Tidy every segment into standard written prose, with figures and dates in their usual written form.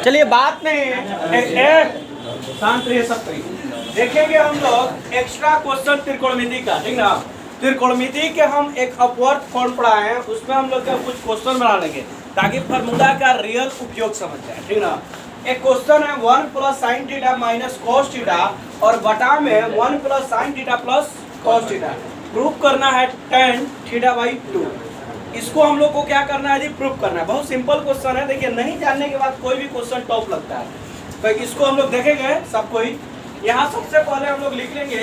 चलिए बात नहीं शांत रहिए सब कोई। देखेंगे हम लोग एक्स्ट्रा क्वेश्चन त्रिकोणमिति का, ठीक ना। त्रिकोणमिति के हम एक अपवर्ड फॉर्म पढ़ाए हैं, उसमें हम लोग कुछ क्वेश्चन बना लेंगे ताकि फार्मूला का रियल उपयोग समझ जाए, ठीक ना। एक क्वेश्चन है 1 plus sine theta minus cos theta और बटा में 1 plus sine theta plus cos theta proof करना है tan थीटा बाई 2। इसको हम लोग को क्या करना है जी, प्रूफ करना है। बहुत सिंपल क्वेश्चन है। देखिए नहीं जानने के बाद कोई भी क्वेश्चन टॉप लगता है, तो इसको हम लोग देखेंगे सब कोई। यहाँ सबसे पहले हम लोग लिख लेंगे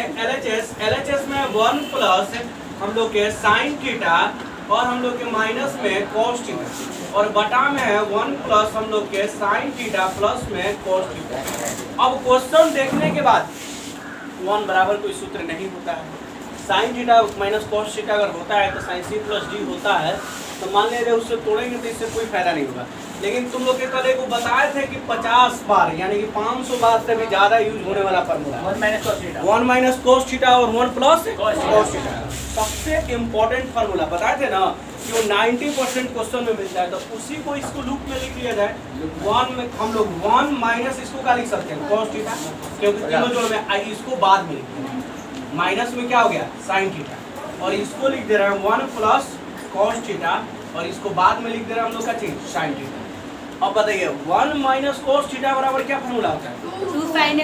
LHS में 1 प्लस हम लोग के साइन थीटा और हम लोग के माइनस में कॉस थीटा और बटा में है 1 प्लस हम लोग के साइन थीटा प्लस में कॉस थीटा। अब क्वेश्चन देखने के बाद 1 बराबर कोई सूत्र नहीं होता है। Sine theta minus cos theta अगर होता है तो साइन सी प्लस डी होता है, तो मान लीजिए उससे तोड़ेंगे तो इससे कोई फायदा नहीं होगा। लेकिन तुम लोग के कल को बताए थे कि 50 बार यानी कि 500 बार से भी ज्यादा यूज होने वाला फार्मूला 1 माइनस कॉस थीटा और 1 प्लस कॉस थीटा सबसे इम्पोर्टेंट फार्मूला बताए थे ना कि वो 90% क्वेश्चन में मिलता है। तो उसी को इसको लूप में लिख लिया जाए। 1 में हम लोग 1 माइनस इसको क्या लिख सकते हैं, कॉस थीटा, क्योंकि तीनों जोड़ में आई, इसको बाद में लिखते हैं। माइनस में क्या हो गया, साइन थीटा, और इसको लिख दे रहे हैं 1 प्लस कॉस थीटा और इसको बाद में लिख दे रहे हैं हम लोग का चीज साइन थीटा। अब बताइए 1 माइनस कॉस थीटा बराबर क्या फॉर्मूला होता है, 2 sin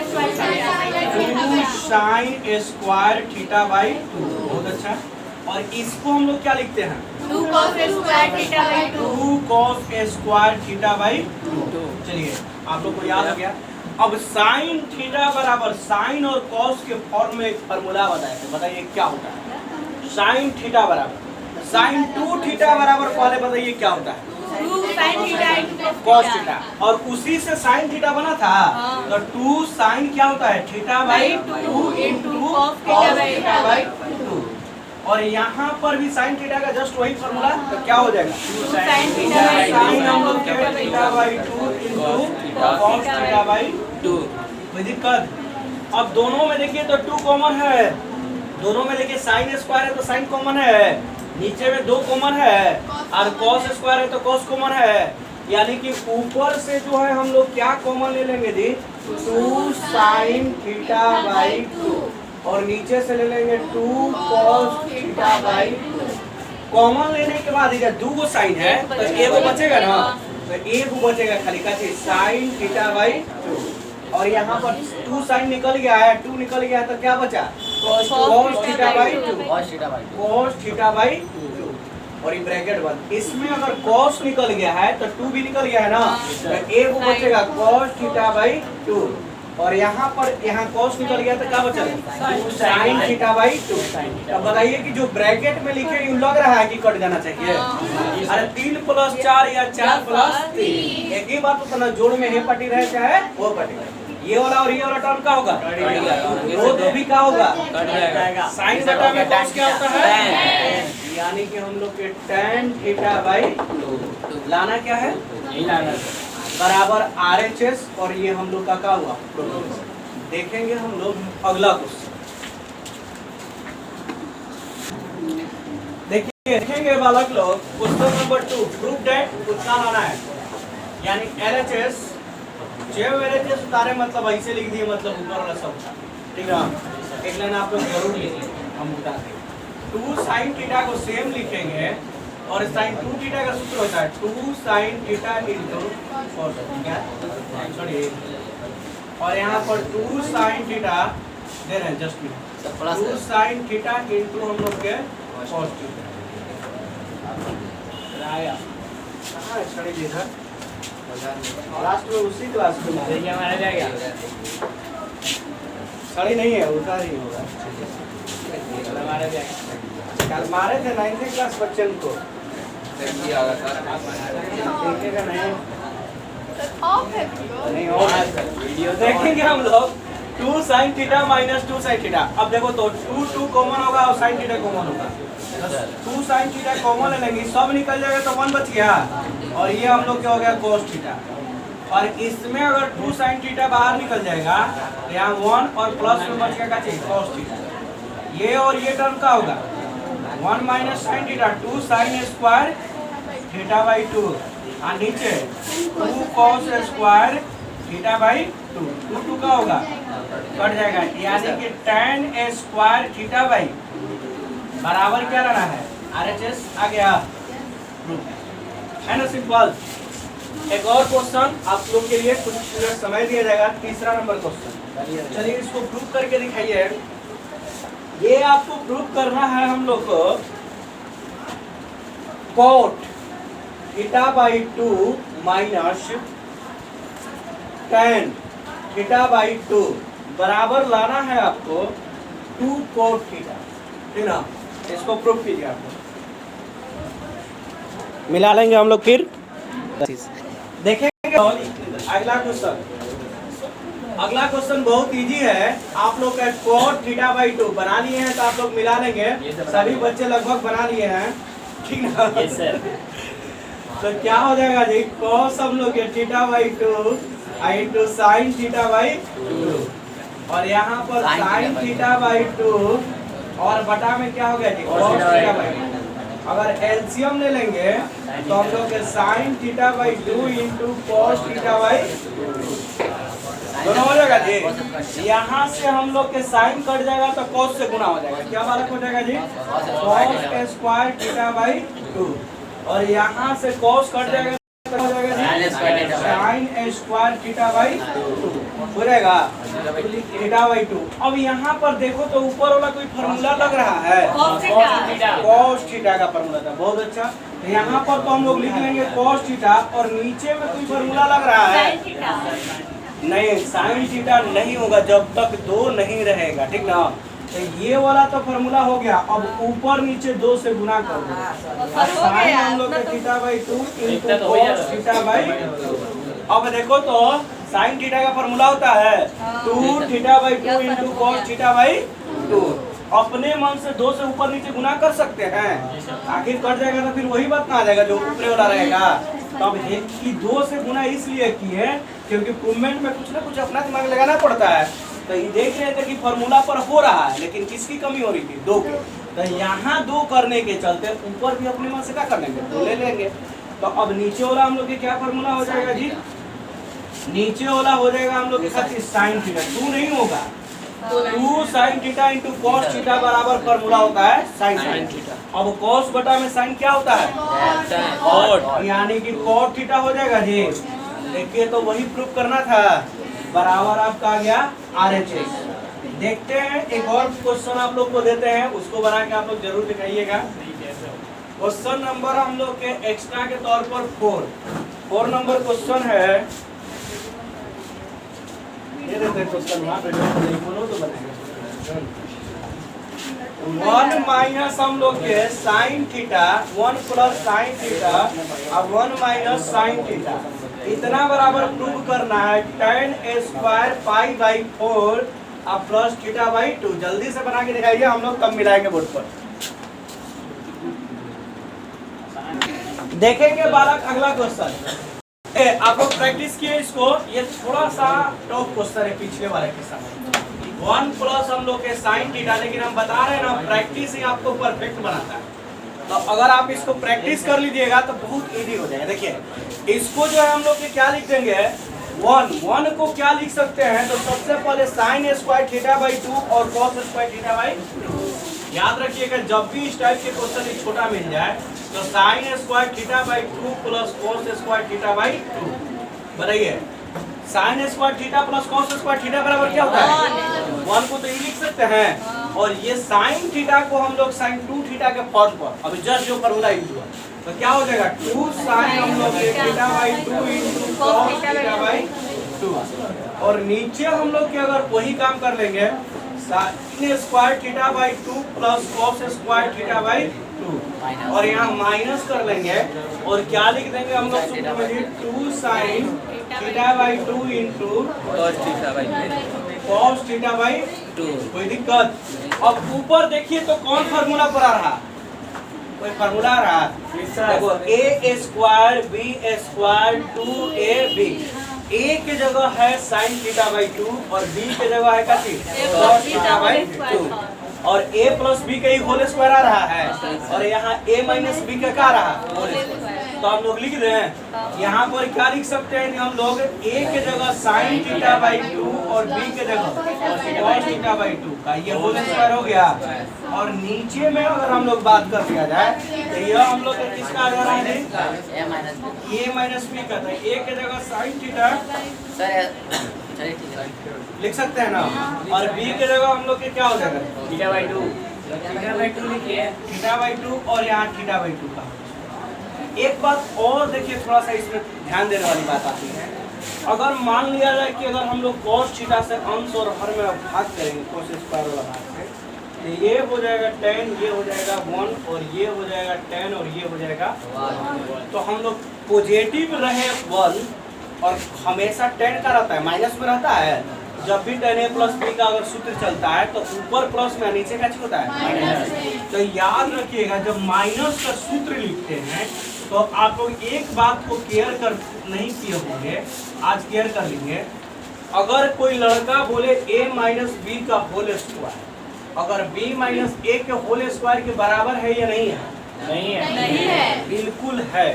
स्क्वायर थीटा बाई 2। बहुत अच्छा। और इसको हम लोग क्या लिखते हैं, 2 cos square theta by 2। 2 cos square theta by 2। चलिए आप लोग को याद हो गया। अब साइन थीटा बराबर साइन और कॉस के फॉर्म में एक फार्मूला बताए थे, बताइए क्या होता है। साइन थीटा बराबर साइन 2 थीटा बराबर पहले बताइए क्या होता है, 2 sin थीटा कॉस थीटा, और उसी से साइन थीटा बना था। तो 2 साइन क्या होता है, theta by 2 into cos theta by 2। और यहाँ पर भी साइन थीटा का जस्ट वही फार्मूला, तो क्या हो जाएगा, sin थीटा बाई साइन हम लोग के theta by 2 into cos theta by 2। कोई दिक्कत। अब दोनों में देखिए तो 2 कॉमन है, दोनों में देखिए साइन स्क्वायर है तो साइन कॉमन है, नीचे में 2 कॉमन है और कॉस स्क्वायर है तो कॉस कॉमन है। यानी कि ऊपर से जो है हम लोग क्या कॉमन ले लेंगे जी, 2 साइन थीटा बाई 2 और नीचे से ले लेंगे 2 कॉस थीटा बाई 2। कॉमन लेने के बाद इधर 2 साइन है तो एक बचेगा ना, तो एक बचेगा खाली का चीज साइन थीटा बाई 2। और यहाँ पर 2 साइन निकल गया है, 2 निकल गया है तो क्या बचा, cos theta by 2, cos theta by 2। और ये ब्रैकेट बंद। इसमें अगर कॉस निकल गया है तो 2 भी निकल गया है ना, तो एक बचेगा कॉस थीटा बाई 2। और यहाँ पर यहाँ कॉस निकल गया तो क्या बचेगा, साइन थीटा बाई 2। अब बताइए कि जो ब्रैकेट में लिखे यूं लग रहा है कि कट जाना चाहिए। अरे 3 प्लस 4 या 4 प्लस 3 एक ही बात, तो ना जोड़ में हे पटी रहे चाहे वो पटी रहे। ये वाला और ये वाला टर्म का होगा, वो भी का होगा, साइन बटा में कॉस क्या होता है, यानी कि हम लोग के tan थीटा बाई 2 लाना क्या है, बराबर RHS और ये हम लोग का हुआ। देखेंगे हम लोग अगला क्वेश्चन। देखिए देखेंगे बालक लोग क्वेश्चन नंबर 2, प्रूफ दैट उत्तर आना है। यानी LHS जब LHS उतारे मतलब ऐसे लिख दिए, मतलब ऊपर वाला सब था, ठीक है। एक लाइन आप लोग जरूर लिख लेंगे, हम उतार देंगे। 2 साइन थीटा को सेम लिखेंगे और साइन 2 थीटा का सूत्र होता है 2 sine theta into cos theta, और यहाँ पर 2 साइन थीटा दे रहे हैं जस्ट 2 साइन थीटा इंटू हम लोग के कॉस थीटा। कहाँ छड़ी देखा लास्ट में उसी क्लास में हमारा जाएगा, छड़ी नहीं है उतार ही होगा। कल मारे थे 9th क्लास बच्चे को, देखेगा नहीं वीडियो देखेंगे हम लोग। 2 sine theta minus 2 sine theta. अब देखो तो 2 कॉमन होगा और साइन थीटा कॉमन होगा, 2 साइन थीटा कॉमन ले लेंगे, सब निकल जाएगा तो 1 बच गया। और ये हम लोग क्या हो गया, कॉस थीटा। और इसमें अगर 2 साइन थीटा बाहर निकल जाएगा तो यहाँ 1 और प्लस में बच गया चाहिए कॉस थीटा। ये और ये टर्म का होगा 1 minus sine theta 2 sine square theta by 2। हाँ नीचे 2 cos स्क्वायर थीटा बाई 2, 2 का होगा कट जाएगा, यानी कि tan स्क्वायर थीटा बाई बराबर क्या रहना है RHS आ गया, है ना सिंपल। एक और क्वेश्चन आप लोग के लिए कुछ मिनट समय दिया जाएगा, तीसरा नंबर क्वेश्चन। चलिए इसको प्रूव करके दिखाइए। ये आपको प्रूव करना है हम लोग को cot theta by 2 minus tan theta by 2 बराबर लाना है आपको 2 cot थीटा, ठीक ना। इसको प्रूव कीजिए आपको, मिला लेंगे हम लोग फिर देखेंगे। अगला क्वेश्चन, अगला क्वेश्चन बहुत इजी है। आप लोग का cot थीटा बाई 2 बना लिए हैं तो आप लोग मिला लेंगे, सभी बच्चे लगभग बना लिए हैं, ठीक ना। Yes sir. तो क्या हो जाएगा जी, cos हम लोग के theta by 2 into sine theta by 2, और यहाँ पर साइन थीटा बाई 2 और बटा में क्या हो गया जी cos थीटा बाई 2। अगर एलसीएम ले लेंगे तो हम लोग के sine theta by 2 into cos theta by 2 दोनों हो जाएगा जी। यहाँ से हम लोग के साइन कट जाएगा तो cos से गुना हो जाएगा, क्या बालक हो जाएगा जी cos स्क्वायर थीटा बाई 2, और यहाँ से cos कट जाएगा तो हो जाएगा जी साइन स्क्वायर थीटा बाई 2 हो जाएगा थीटा बाई 2। अब यहाँ पर देखो तो ऊपर वाला कोई फार्मूला लग रहा है, cos थीटा का फार्मूला था, बहुत अच्छा। तो यहाँ पर तो हम लोग लिख लेंगे cos थीटा, और नीचे में कोई फार्मूला लग रहा है नहीं, साइन थीटा नहीं होगा जब तक 2 नहीं रहेगा, ठीक ना। तो ये वाला तो फार्मूला हो गया। अब ऊपर नीचे 2 से गुना कर दो, साइन हम लोग के theta by 2 into cos theta by 2। अब देखो तो साइन थीटा का फार्मूला होता है 2 theta by 2 into cos theta by 2। अपने मन से 2 से ऊपर नीचे गुना कर सकते हैं, आखिर कट जाएगा तो फिर वही बात ना आ जाएगा जो ऊपर वाला रहेगा। तो अब कि 2 से गुना इसलिए किए क्योंकि प्रूवमेंट में कुछ ना कुछ अपना दिमाग लगाना पड़ता है। तो ये देख रहे थे कि फार्मूला पर हो रहा है, लेकिन किसकी कमी हो रही थी 2 की। तो यहाँ 2 करने के चलते ऊपर भी अपने मन से क्या कर लेंगे 2 ले लेंगे। तो अब नीचे वाला हम लोग के क्या फार्मूला हो जाएगा जी, नीचे वाला हो जाएगा हम लोग के साथ साइन थीटा, 2 नहीं होगा 2 sine theta into cos theta बराबर फार्मूला होता है साइन थीटा। अब cos बटा में साइन क्या होता है cot, यानी कि cot थीटा हो जाएगा जी। देखिए तो वही प्रूफ करना था, बराबर आपका आ गया RHS। देखते हैं एक और क्वेश्चन आप लोग को देते हैं, उसको बना के आप लोग जरूर दिखाइएगा। क्वेश्चन नंबर हम लोग के एक्स्ट्रा के तौर पर 4 नंबर क्वेश्चन है। ये देखते क्वेश्चन वहाँ पे बोलो तो बनाएंगे। 1 माइनस हम लोग के sine theta 1 plus sine theta अब 1 माइनस साइन थीटा इतना बराबर प्रूव करना है tan स्क्वायर पाई बाई 4 अब प्लस थीटा बाई 2। जल्दी से बना के दिखाइए, हम लोग कब मिलाएंगे बोर्ड पर। देखेंगे बालक अगला क्वेश्चन, आप लोग प्रैक्टिस किए इसको, ये थोड़ा सा टफ क्वेश्चन है पिछले वाले के साथ। 1 प्लस हम लोग के साइन थीटा, लेकिन हम बता रहे हैं ना प्रैक्टिस ही आपको परफेक्ट बनाता है। तो अगर आप इसको प्रैक्टिस कर लीजिएगा तो बहुत इजी हो जाएगा। देखिए इसको जो है हम लोग क्या लिख देंगे 1 को क्या लिख सकते हैं, तो सबसे पहले साइन स्क्वायर थीटा बाई 2 और cos स्क्वायर थीटा बाई 2। याद रखिएगा जब भी इस टाइप के क्वेश्चन छोटा मिल जाए तो sine square theta by 2 plus cos square theta by 2। बताइए sine square theta plus cos square theta बराबर क्या होता है 1 को तो ये लिख सकते हैं, और ये साइन थीटा को हम लोग साइन 2 थीटा के फॉर्म पर अभी जस्ट जो फार्मूला यूज हुआ तो क्या हो जाएगा 2 साइन हम लोग theta by 2 into cos theta by 2। और नीचे हम लोग के अगर वही काम कर लेंगे sine square theta by 2 plus cos square theta by 2, और यहाँ माइनस कर लेंगे और क्या लिख देंगे हम लोग सूत्र में 2 sine theta by 2 into cos theta by 2। कोई दिक्कत। अब ऊपर देखिए तो कौन फार्मूला पर आ रहा, कोई फार्मूला आ रहा देखो a square b square 2ab। a के जगह है साइन थीटा बाई 2 और b के जगह है क्या cos थीटा बाई 2, और a प्लस b का ही होल स्क्वायर आ रहा है, और यहाँ a माइनस b का क्या आ रहा होल स्क्वायर। तो हम लोग लिख दें। यहाँ पर क्या लिख सकते हैं कि हम लोग ए के जगह साइन थीटा बाई 2 और बी के जगह कॉस थीटा बाई 2 का ये होल स्क्वायर हो गया। और नीचे में अगर हम लोग बात कर दिया जाए तो यह हम लोग किसका आ जा रहा है, ए माइनस बी का। तो ए के जगह साइन थीटा लिख सकते हैं ना, और बी के जगह हम लोग के क्या हो जाएगा थीटा बाई 2 लिखिए, थीटा बाई 2 और यहाँ थीटा बाई 2 का। एक बात और देखिए, थोड़ा सा इसमें ध्यान देने वाली बात आती है। अगर मान लिया जाए कि अगर हम लोग cos थीटा से अंश और हर में भाग करेंगे cos स्क्वायर वाला भाग से, तो ये हो जाएगा 10, ये हो जाएगा 1 और ये हो जाएगा 10 और ये हो जाएगा 1। तो हम लोग पॉजिटिव रहे 1 और हमेशा 10 का रहता है, माइनस में रहता है। जब भी 10a प्लस b का अगर सूत्र चलता है तो ऊपर प्लस में नीचे का होता है माइनस। तो याद रखिएगा, जब माइनस का सूत्र लिखते हैं तो आप लोग एक बात को केयर कर नहीं किए होंगे, आज केयर कर लेंगे। अगर कोई लड़का बोले a माइनस बी का होल स्क्वायर, अगर b माइनस a के होल स्क्वायर के बराबर है या नहीं है? नहीं है, नहीं है, बिल्कुल है।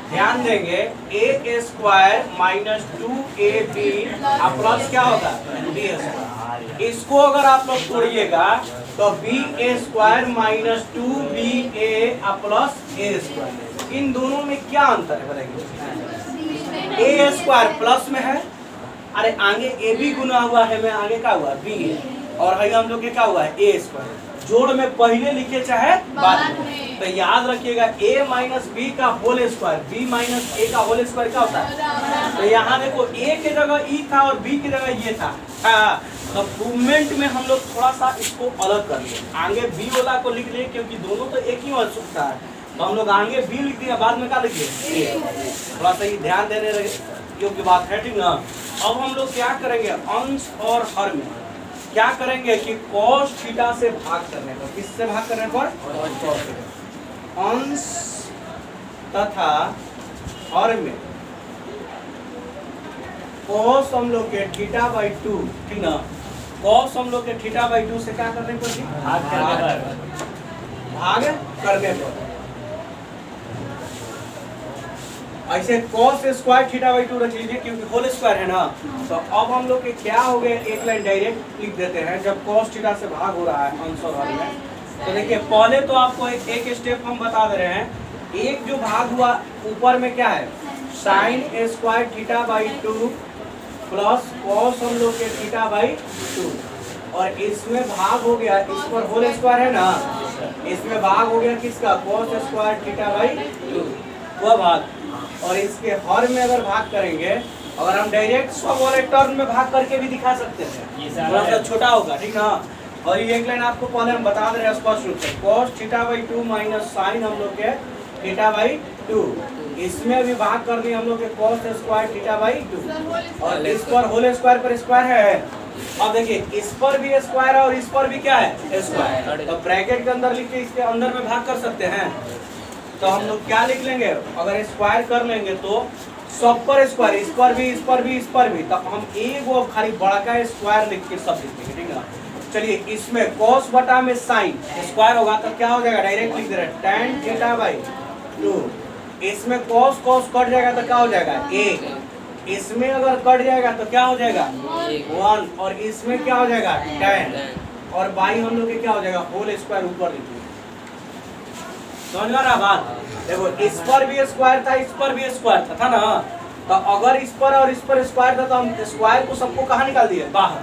ध्यान देंगे, ए स्क्वायर माइनस 2ab प्लस क्या होगा बी स्क्वायर। इसको अगर आप लोग तोड़िएगा तो बी ए स्क्वायर माइनस 2ba प्लस ए स्क्वायर। इन दोनों में क्या अंतर है बताइए? ए स्क्वायर प्लस में है, अरे आगे ए बी गुना हुआ है, में आगे क्या हुआ बी है, और है हम लोग के क्या हुआ है ए स्क्वायर। जोड़ में पहले लिखे चाहे बाद में। तो याद रखिएगा a माइनस बी का होल स्क्वायर, b माइनस ए का होल स्क्वायर क्या होता है? तो यहाँ देखो a के जगह e था और b की जगह ये था। तो मूवमेंट में हम लोग थोड़ा सा इसको अलग कर लिए, आगे b वाला को लिख लिए क्योंकि दोनों तो एक ही उत्सुकता है। तो हम लोग आगे b लिख दिया, बाद में क्या लिख दिए a। थोड़ा सा ये ध्यान देने योग्य बात है, ठीक ना। अब हम लोग क्या करेंगे, अंश और हर में क्या करेंगे कि cos थीटा से भाग करने पर, किससे भाग करने पर? अंश तथा हर में cos हम लोग के थीटा बाई 2, ठीक ना। cos हम लोग के थीटा बाई 2 से क्या करने पर? भाग करने पर। ऐसे cos स्क्वायर थीटा बाई 2 रख लीजिए क्योंकि होल स्क्वायर है ना। तो अब हम लोग के क्या हो गए, एक लाइन डायरेक्ट लिख देते हैं जब cos थीटा से भाग हो रहा है अंश और हर में। तो देखिए, पहले तो आपको एक स्टेप हम बता दे रहे हैं। एक जो भाग हुआ ऊपर में क्या है, sine square theta by 2 plus cos हम लोग के थीटा बाई 2, और इसमें भाग हो गया, इस पर होल स्क्वायर है ना, इसमें भाग हो गया किसका, cos स्क्वायर थीटा बाई 2 वह भाग। और इसके हर में अगर भाग करेंगे, अगर हम डायरेक्ट सब वाले टर्म में भाग करके भी दिखा सकते हैं, थोड़ा सा छोटा होगा, ठीक ना। और ये एक लाइन आपको पहले हम बता दे रहे हैं स्पष्ट रूप से, cos theta by 2 minus sine हम लोग के थीटा बाई 2, इसमें भी भाग कर दिए हम लोग के cos स्क्वायर थीटा बाई 2, और इस पर होल स्क्वायर पर स्क्वायर है। अब देखिए, इस पर भी स्क्वायर है और इस पर भी क्या है स्क्वायर, तो ब्रैकेट के अंदर लिख के इसके अंदर में भाग कर सकते हैं। तो हम लोग क्या लिख लेंगे, अगर स्क्वायर कर लेंगे तो सब पर स्क्वायर, इस पर भी, इस पर भी, इस पर भी, तब हम एक वो खाली बड़ा का स्क्वायर लिख के सब लिख देंगे, ठीक है। चलिए, इसमें cos बटा में साइन स्क्वायर होगा तो क्या हो जाएगा, डायरेक्ट लिख दे रहे हैं tan थीटा बाई 2। इसमें cos कट जाएगा तो क्या हो जाएगा 1, इसमें अगर कट जाएगा तो क्या हो जाएगा 1, और इसमें क्या हो जाएगा tan, और बाई हम लोग के क्या हो जाएगा होल स्क्वायर ऊपर लिखिए। समझ में रहा बात? देखो, इस पर भी स्क्वायर था, इस पर भी स्क्वायर था ना। तो अगर इस पर और इस पर स्क्वायर था तो हम स्क्वायर को सबको कहाँ निकाल दिए, बाहर।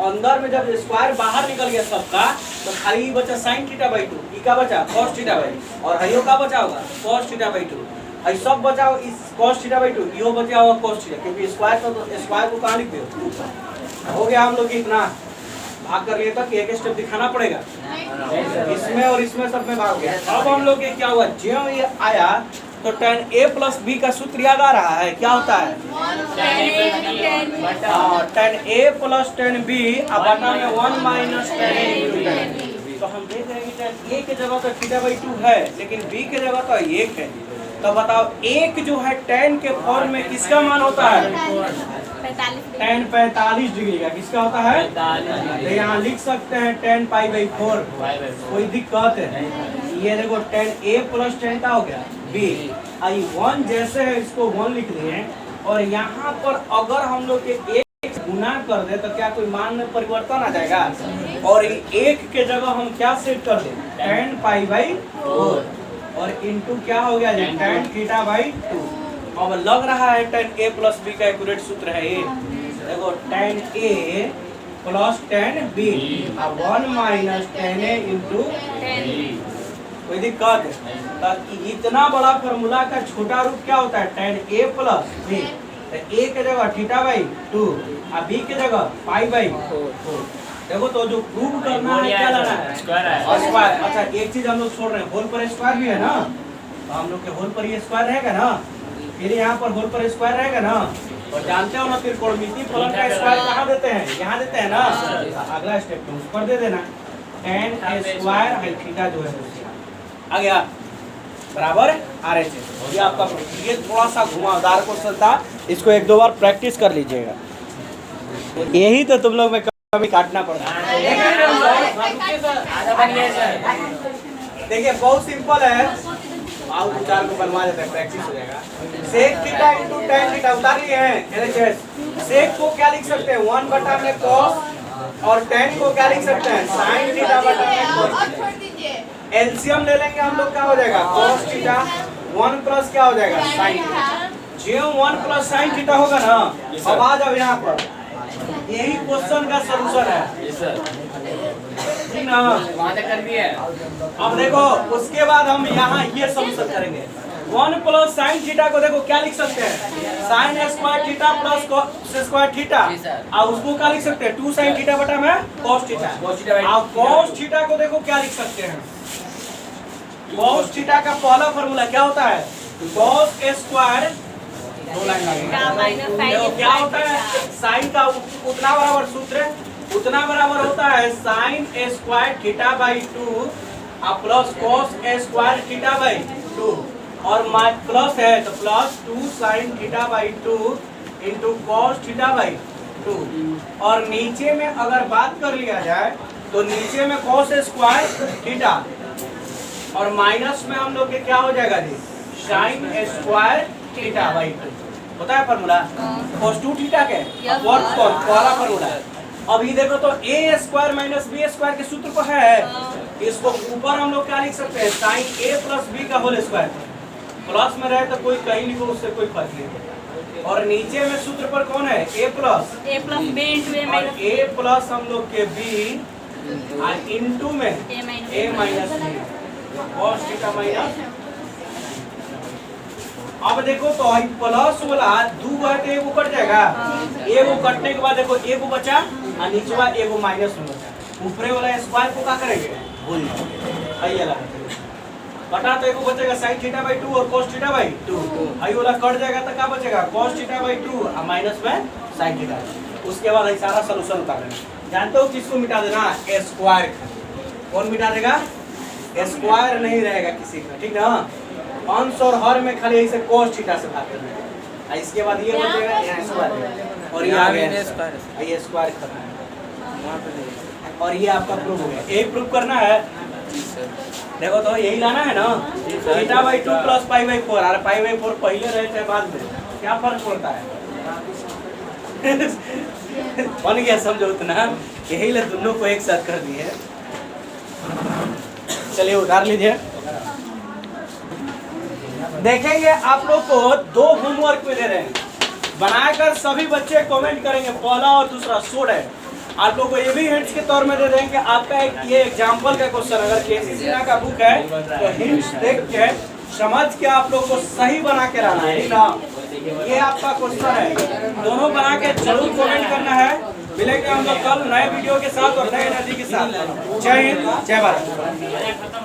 अंदर में जब स्क्वायर बाहर निकल गया सबका, तो खाली बचा साइन थीटा बाई 2, ई का बचा cos थीटा बाई, और हयो का बचा होगा cos थीटा बाई 2, आई सब बचा इस cos थीटा बाई 2, यो बचा होगा cos थीटा, क्योंकि स्क्वायर था तो स्क्वायर को कहाँ लिख दो। हो गया, हम लोग इतना भाग कर लिए तक एक स्टेप दिखाना पड़ेगा, इसमें और इसमें सब में भाग गया। अब हम लोग क्या हुआ, जो ये आया तो tan a प्लस b का सूत्र याद आ रहा है, क्या होता है tan a plus tan b बटा में 1 minus tan a into tan b। तो हम देख रहे हैं कि tan a के जगह तो थीटा बाई 2 है, लेकिन b के जगह तो 1 है। तो बताओ, 1 जो है tan के फॉर्म में किसका मान होता है, tan 45 डिग्री का किसका होता है, तो यहाँ लिख सकते हैं tan पाई बाई 4, कोई दिक्कत है। ये देखो tan a प्लस tan का हो गया b, आई 1 जैसे है इसको 1 लिख दिए, और यहाँ पर अगर हम लोग के एक गुना कर दे तो क्या कोई मान में परिवर्तन आ जाएगा? और एक के जगह हम क्या सेट कर दें? tan पाई बाई 4, और इनटू क्या हो गया जी? tan theta by 2। अब लग रहा है tan a प्लस b का एक्यूरेट सूत्र है ये। देखो tan a plus tan b, अब 1 माइनस tan a इंटू कोई दिक्कत है? तो इतना बड़ा फॉर्मूला का छोटा रूप क्या होता है? tan a plus b। तो a के जगह थीटा बाई 2 और b के जगह पाई बाई 4। देखो तो जो प्रूव करना है क्या लाना है? स्क्वायर। अच्छा एक चीज हम लोग छोड़ रहे हैं, होल पर स्क्वायर भी है ना, तो हम लोग के होल पर ये स्क्वायर रहेगा ना, फिर यहाँ पर होल पर स्क्वायर रहेगा ना। और जानते हो ना त्रिकोणमितीय फलन का स्क्वायर कहाँ देते हैं? यहाँ देते हैं ना। अगला स्टेप तो उस पर दे देना, tan स्क्वायर है थीटा जो है आ गया बराबर RHS। ये आपका ये थोड़ा सा घुमावदार क्वेश्चन था, इसको एक दो बार प्रैक्टिस कर लीजिएगा। यही तो तुम लोग में कभी काटना पड़ता है। देखिए बहुत सिंपल है, आप विचार को बनवा देते हैं, प्रैक्टिस हो जाएगा। Sec theta into tan theta उतार लिए हैं LHS। सेक को क्या लिख सकते हैं? 1 बटा में cos, और tan को क्या लिख सकते हैं? sin थीटा बटा में cos। एलसीएम ले लेंगे हम लोग, क्या हो जाएगा? cos थीटा 1 प्लस क्या हो जाएगा? sin theta. जो 1 प्लस sin थीटा होगा ना, अब आ जाओ यहाँ पर, यही क्वेश्चन का सलूशन है ठीक ना? कर दिया। अब देखो उसके बाद हम यहाँ ये सलूशन करेंगे। 1 प्लस sin थीटा को देखो क्या लिख सकते हैं? sin square theta plus cos square theta, और उसको क्या लिख सकते हैं? 2 sin थीटा बटा में cos थीटा। अब cos थीटा को देखो क्या लिख सकते हैं? cos थीटा का पहला फॉर्मूला क्या होता है? cos स्क्वायर, दो लाइन लगेगा, क्या होता है? साइन का उतना बराबर सूत्र, उतना बराबर होता है sine square theta by 2 plus cos square theta by 2, और प्लस है तो plus 2 sine theta by 2 into cos theta by 2। और नीचे में अगर बात कर लिया जाए तो नीचे में cos स्क्वायर थीटा, और माइनस में हम लोग के क्या हो जाएगा जी? साइन स्क्वायर थीटा बाई 2 होता है फॉर्मूला। cos 2 थीटा के पहला फॉर्मूला। अब ये देखो तो a square minus b square के सूत्र को है, इसको ऊपर हम लोग क्या लिख सकते हैं? साइन a प्लस b का होल स्क्वायर। प्लस में रहे तो कोई कहीं लिखो, उससे कोई फर्क नहीं। और नीचे में सूत्र पर कौन है? a plus b into a और a प्लस हम लोग के b और इंटू में a minus b cos theta minus. अब देखो तो प्लस वाला 2 है तो एगो कट जाएगा, एगो कटने के बाद देखो एगो बचा और नीचवा एगो माइनस में बचा। ऊपरे वाला स्क्वायर को क्या करेंगे? भूल जाओ, कटा तो एगो बचेगा sin थीटा बाई 2 और cos थीटा बाई 2। आई वाला कट जाएगा तो क्या बचेगा? cos थीटा बाई 2 और माइनस में sin थीटा। उसके बाद ये सारा सलूशन उतार लेना। जानते हो किसको मिटा देना? स्क्वायर। कौन मिटा देगा? स्क्वायर नहीं रहेगा किसी का, ठीक ना? अंश और हर में खाली ऐसे cos थीटा से भाग करना है। इसके बाद ये बचेगा यहाँ स्क्वायर, और ये आ गया ये स्क्वायर करना है, और ये आपका प्रूफ हो गया। यही प्रूफ करना है। देखो तो यही लाना है ना, theta by 2 plus pi by 4। अरे पाई बाई 4 पहले रहे थे बाद में, क्या फर्क पड़ता है? बन गया समझो उतना। यही ले दोनों को एक साथ कर दिए। चलिए उतार लीजिए। देखेंगे आप लोग को 2 होमवर्क में दे रहे हैं, बनाकर सभी बच्चे कमेंट करेंगे। पहला और दूसरा शोड है। आप लोग को ये भी हिंट्स के तौर में दे देंगे कि आपका एक ये एग्जाम्पल का क्वेश्चन, अगर केसी सिन्हा का बुक है तो हिंट्स देख के समझ के आप लोग को सही बना के लाना है ना। ये आपका क्वेश्चन है, दोनों बना के जरूर कमेंट करना है। मिलेंगे हम लोग कल नए वीडियो के साथ और नए एनर्जी के साथ। जय हिंद, जय भारत।